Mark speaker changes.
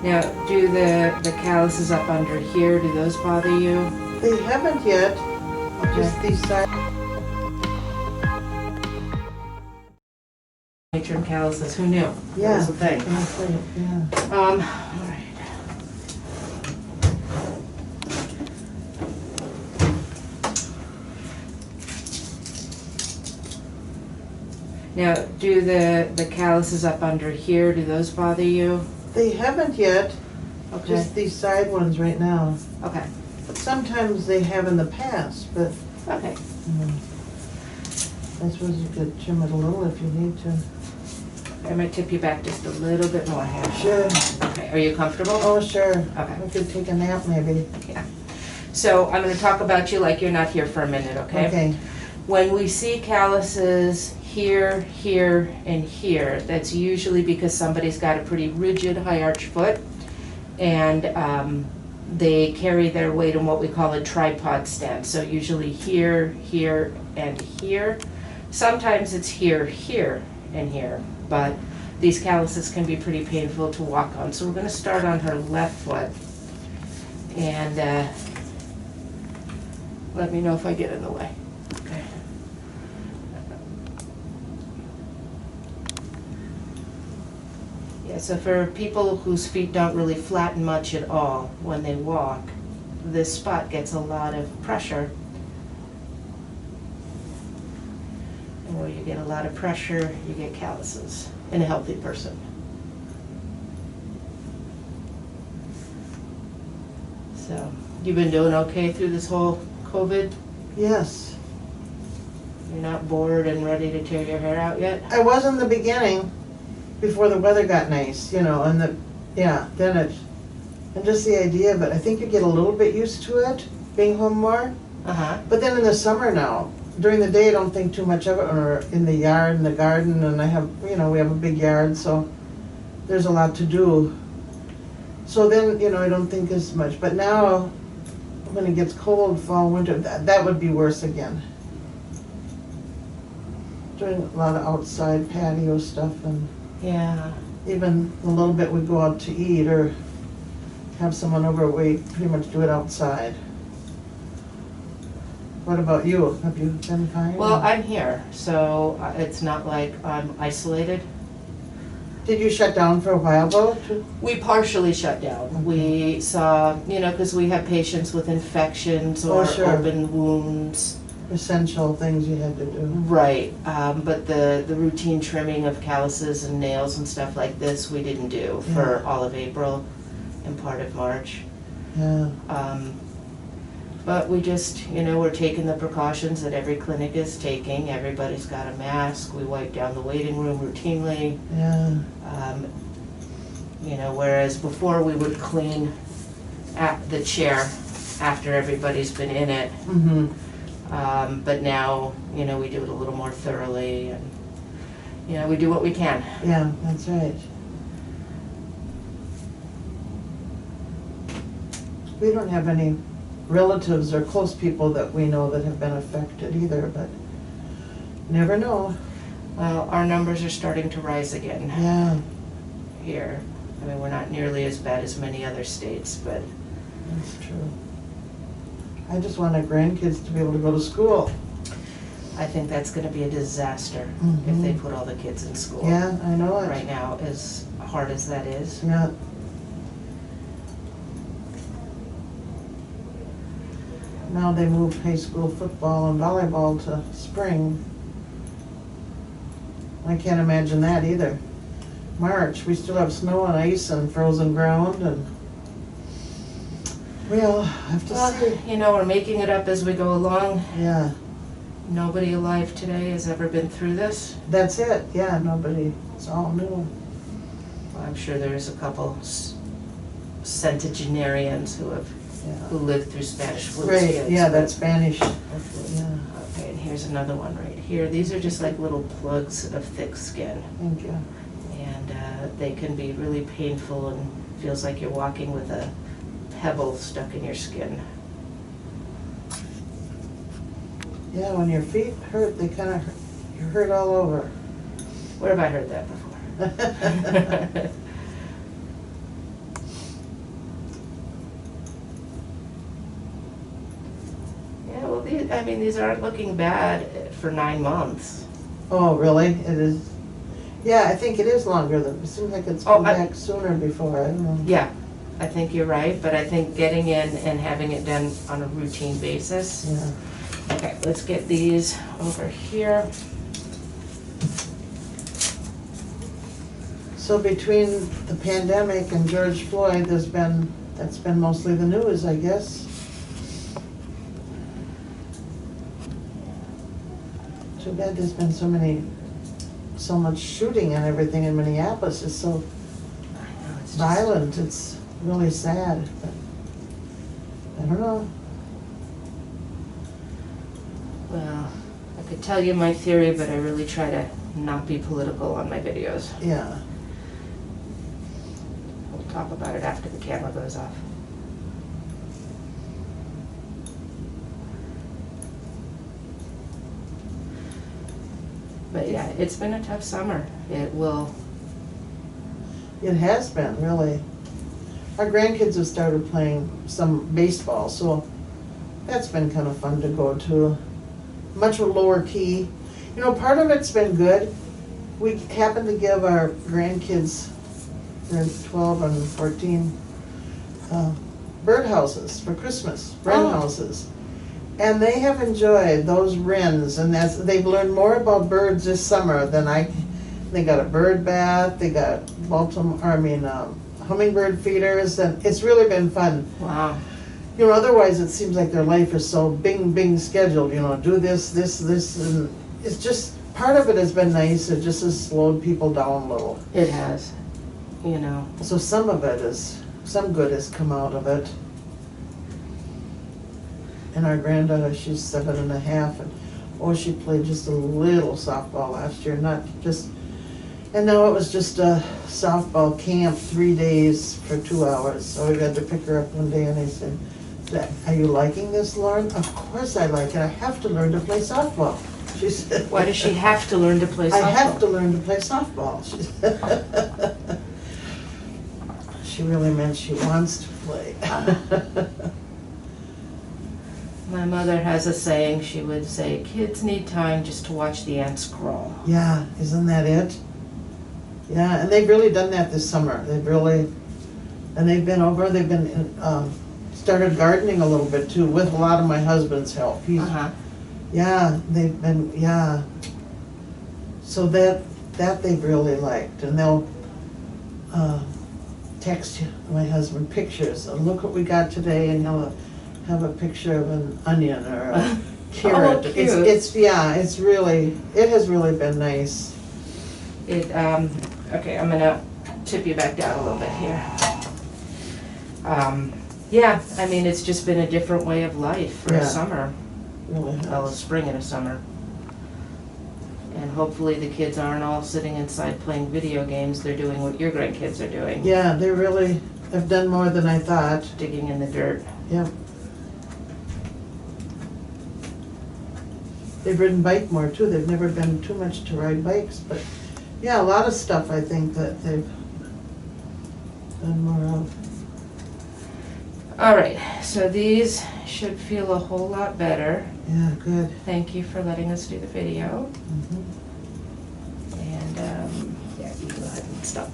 Speaker 1: Now, do the calluses up under here, do those bother you?
Speaker 2: They haven't yet.
Speaker 1: Okay.
Speaker 2: Just these sides.
Speaker 1: Matron calluses, who knew?
Speaker 2: Yeah.
Speaker 1: That was a thing.
Speaker 2: That's right, yeah.
Speaker 1: All right. Now, do the calluses up under here, do those bother you?
Speaker 2: They haven't yet.
Speaker 1: Okay.
Speaker 2: Just these side ones right now.
Speaker 1: Okay.
Speaker 2: But sometimes they have in the past, but
Speaker 1: Okay.
Speaker 2: I suppose you could trim it a little if you need to.
Speaker 1: I might tip you back just a little bit more here.
Speaker 2: Sure.
Speaker 1: Okay, are you comfortable?
Speaker 2: Oh, sure.
Speaker 1: Okay.
Speaker 2: I could take a nap maybe.
Speaker 1: Yeah. So I'm gonna talk about you like you're not here for a minute, okay?
Speaker 2: Okay.
Speaker 1: When we see calluses here, here, and here, that's usually because somebody's got a pretty rigid high arch foot, and they carry their weight in what we call a tripod stance. So usually here, here, and here. Sometimes it's here, here, and here, but these calluses can be pretty painful to walk on. So we're gonna start on her left foot, and let me know if I get in the way. Okay. Yeah, so for people whose feet don't really flatten much at all when they walk, this spot gets a lot of pressure. And where you get a lot of pressure, you get calluses in a healthy person. So, you've been doing okay through this whole COVID?
Speaker 2: Yes.
Speaker 1: You're not bored and ready to tear your hair out yet?
Speaker 2: I was in the beginning, before the weather got nice, you know, and then it, and just the idea of it, I think you get a little bit used to it, being home more.
Speaker 1: Uh-huh.
Speaker 2: But then in the summer now, during the day I don't think too much of it, or in the yard, in the garden, and I have, you know, we have a big yard, so there's a lot to do. So then, you know, I don't think as much, but now, when it gets cold, fall, winter, that would be worse again. Doing a lot of outside patio stuff, and
Speaker 1: Yeah.
Speaker 2: even a little bit we go out to eat or have someone over, we pretty much do it outside. What about you? Have you been fine?
Speaker 1: Well, I'm here, so it's not like I'm isolated.
Speaker 2: Did you shut down for a while though?
Speaker 1: We partially shut down. We saw, you know, because we have patients with infections or
Speaker 2: sure.
Speaker 1: open wounds.
Speaker 2: Essential things you had to do.
Speaker 1: Right, but the routine trimming of calluses and nails and stuff like this, we didn't do for all of April and part of March.
Speaker 2: Yeah.
Speaker 1: But we just, you know, we're taking the precautions that every clinic is taking. Everybody's got a mask. We wipe down the waiting room routinely.
Speaker 2: Yeah.
Speaker 1: You know, whereas before we would clean at the chair after everybody's been in it.
Speaker 2: Mm-hmm.
Speaker 1: But now, you know, we do it a little more thoroughly, and, you know, we do what we can.
Speaker 2: Yeah, that's right. We don't have any relatives or close people that we know that have been affected either, but never know.
Speaker 1: Well, our numbers are starting to rise again
Speaker 2: Yeah,
Speaker 1: here. I mean, we're not nearly as bad as many other states, but
Speaker 2: that's true. I just want our grandkids to be able to go to school.
Speaker 1: I think that's gonna be a disaster if they put all the kids in school.
Speaker 2: Yeah, I know it.
Speaker 1: Right now, as hard as that is.
Speaker 2: Yeah. Now they moved high school football and volleyball to spring. I can't imagine that either. March, we still have snow and ice and frozen ground, and we'll have to see.
Speaker 1: You know, we're making it up as we go along.
Speaker 2: Yeah,
Speaker 1: Nobody alive today has ever been through this.
Speaker 2: that's it. Yeah, nobody, it's all new.
Speaker 1: I'm sure there's a couple centenarians who have who
Speaker 2: Yeah.
Speaker 1: lived through Spanish flu.
Speaker 2: Right,
Speaker 1: skids,
Speaker 2: yeah,
Speaker 1: but-
Speaker 2: that's Spanish. Yeah,
Speaker 1: Okay, and here's another one right here. These are just like little plugs of thick skin,
Speaker 2: thank you.
Speaker 1: and they can be really painful and feels like you're walking with a pebble stuck in your skin.
Speaker 2: Yeah, when your feet hurt, they kind of, you hurt all over.
Speaker 1: Where have I heard that before? I mean, these aren't looking bad for 9 months.
Speaker 2: Oh, really? It is? Yeah, I think it is longer than, it seems like it's come back sooner before, I don't know.
Speaker 1: Yeah, I think you're right, but I think getting in and having it done on a routine basis.
Speaker 2: Yeah.
Speaker 1: Okay, let's get these over here.
Speaker 2: So between the pandemic and George Floyd, that's been mostly the news, I guess. Too bad there's been so much shooting and everything in Minneapolis. It's so
Speaker 1: I know, it's
Speaker 2: violent. It's really sad. But I don't know.
Speaker 1: Well, I could tell you my theory, but I really try to not be political on my videos.
Speaker 2: Yeah.
Speaker 1: We'll talk about it after the camera goes off. But yeah, it's been a tough summer. It will.
Speaker 2: It has been, really. Our grandkids have started playing some baseball, so that's been kind of fun to go to. Much lower key. You know, part of it's been good. We happened to give our grandkids, they're 12 and 14, birdhouses for Christmas, wren houses. And they have enjoyed those wrens, and they've learned more about birds this summer than they got a bird bath, they got hummingbird feeders, and it's really been fun.
Speaker 1: Wow.
Speaker 2: You know, otherwise it seems like their life is so bing scheduled, you know, do this, and it's just, part of it has been nice, it just has slowed people down a little.
Speaker 1: It has, you know.
Speaker 2: So some good has come out of it. And our granddaughter, she's 7.5, and she played just a little softball last year, and now it was just a softball camp, 3 days for 2 hours. So we had to pick her up one day, and I said, "Are you liking this, Lauren?" "Of course I like it. I have to learn to play softball." She said.
Speaker 1: Why does she have to learn to play softball?
Speaker 2: I have to learn to play softball. She said. She really meant she wants to play.
Speaker 1: My mother has a saying, she would say, kids need time just to watch the ants crawl.
Speaker 2: Yeah, isn't that it? Yeah, and they've really done that this summer. They've been started gardening a little bit too, with a lot of my husband's help. Yeah, they've been, yeah. So that they've really liked, and they'll text my husband pictures. Look what we got today, and he'll have a picture of an onion or a carrot.
Speaker 1: Oh, cute.
Speaker 2: It has really been nice.
Speaker 1: Okay, I'm gonna tip you back down a little bit here. Yeah, I mean, it's just been a different way of life for a summer.
Speaker 2: Really
Speaker 1: Well, a
Speaker 2: has.
Speaker 1: spring and a summer. And hopefully the kids aren't all sitting inside playing video games, they're doing what your grandkids are doing.
Speaker 2: Yeah, they really have done more than I thought.
Speaker 1: Digging in the dirt.
Speaker 2: Yeah. They've ridden bike more too. They've never been too much to ride bikes, but yeah, a lot of stuff I think that they've done more of.
Speaker 1: All right, so these should feel a whole lot better.
Speaker 2: Yeah, good.
Speaker 1: Thank you for letting us do the video.
Speaker 2: Mhm.
Speaker 1: And yeah, you go ahead and stop.